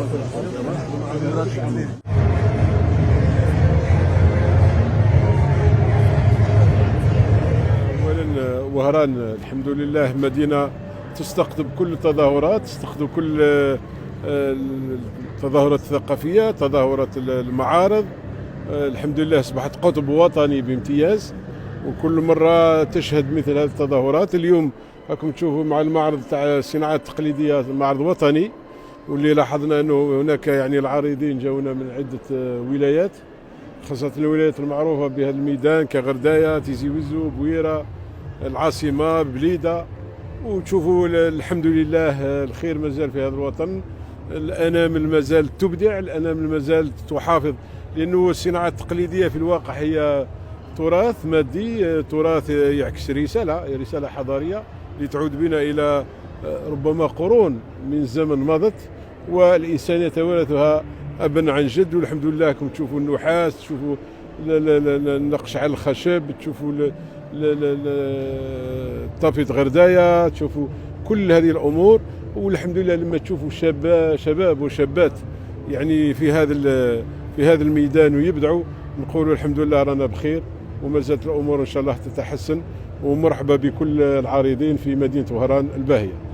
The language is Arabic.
اولا وهران الحمد لله مدينه تستقطب كل التظاهرات، تستقطب كل التظاهرات الثقافيه، تظاهرات المعارض. الحمد لله اصبحت قطب وطني بامتياز، وكل مره تشهد مثل هذه التظاهرات. اليوم راكم تشوفوا مع المعرض تاع الصناعات التقليديه، معرض وطني، واللي لاحظنا انه هناك يعني العارضين جاونا من عده ولايات، خاصه الولايات المعروفه بهذا الميدان كغردايه، تيزي وزو، بويره، العاصمه، بليده. وتشوفوا الحمد لله الخير مازال في هذا الوطن، الانامل مازال تبدع، الانامل مازال تحافظ، لانه الصناعات التقليديه في الواقع هي تراث مادي، تراث يعكس رساله حضاريه لتعود بنا الى ربما قرون من الزمن مضت، والانسان يتوارثها ابا عن جد. والحمد لله راكم تشوفوا النحاس، تشوفوا النقش على الخشب، تشوفوا طافية غردايه، تشوفوا كل هذه الامور. والحمد لله لما تشوفوا شباب وشابات يعني في هذا الميدان ويبدعوا، نقولوا الحمد لله رانا بخير، وما زالت الامور ان شاء الله تتحسن. ومرحبا بكل العارضين في مدينه وهران الباهيه.